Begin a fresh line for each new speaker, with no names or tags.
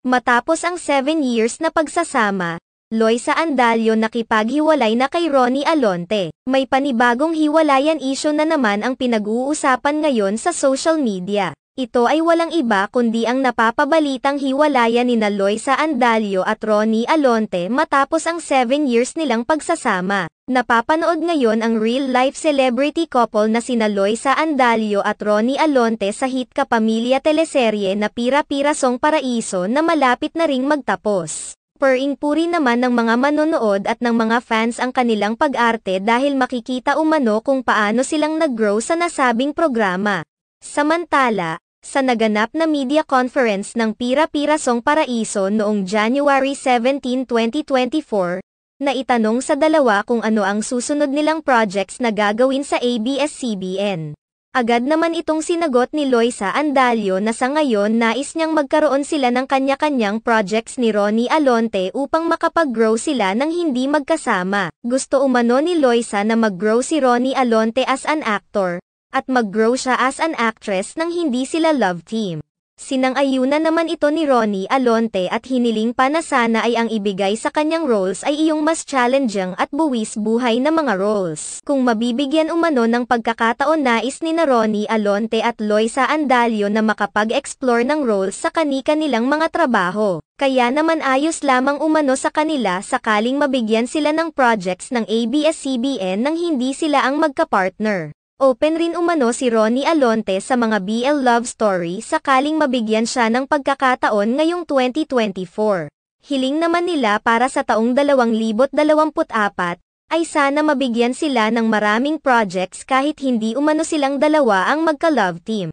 Matapos ang 7 years na pagsasama, Loisa Andalio nakipaghiwalay na kay Ronnie Alonte. May panibagong hiwalayan issue na naman ang pinag-uusapan ngayon sa social media. Ito ay walang iba kundi ang napapabalitang hiwalayan nina Loisa Andalio at Ronnie Alonte matapos ang 7 years nilang pagsasama. Napapanood ngayon ang real-life celebrity couple na sina Loisa Andalio at Ronnie Alonte sa hit kapamilya teleserye na Pira-Pirasong Paraiso na malapit na ring magtapos. Puri naman ng mga manonood at ng mga fans ang kanilang pag-arte dahil makikita umano kung paano silang nag-grow sa nasabing programa. Samantala, sa naganap na media conference ng Pira-Pirasong Paraiso noong January 17, 2024, naitanong sa dalawa kung ano ang susunod nilang projects na gagawin sa ABS-CBN. Agad naman itong sinagot ni Loisa Andalio na sa ngayon nais niyang magkaroon sila ng kanya-kanyang projects ni Ronnie Alonte upang makapag-grow sila ng hindi magkasama. Gusto umano ni Loisa na mag-grow si Ronnie Alonte as an actor, at mag-grow siya as an actress nang hindi sila love team. Sinang-ayunan naman ito ni Ronnie Alonte at hiniling pa na sana ay ang ibigay sa kanyang roles ay iyong mas challenging at buwis buhay na mga roles. Kung mabibigyan umano ng pagkakataon nais ni na Ronnie Alonte at Loisa Andalio na makapag-explore ng roles sa kani-kanilang mga trabaho. Kaya naman ayos lamang umano sa kanila sakaling mabigyan sila ng projects ng ABS-CBN nang hindi sila ang magka-partner. Open rin umano si Ronnie Alonte sa mga BL love story sakaling mabigyan siya ng pagkakataon ngayong 2024. Hiling naman nila para sa taong 2024 ay sana mabigyan sila ng maraming projects kahit hindi umano silang dalawa ang magka-love team.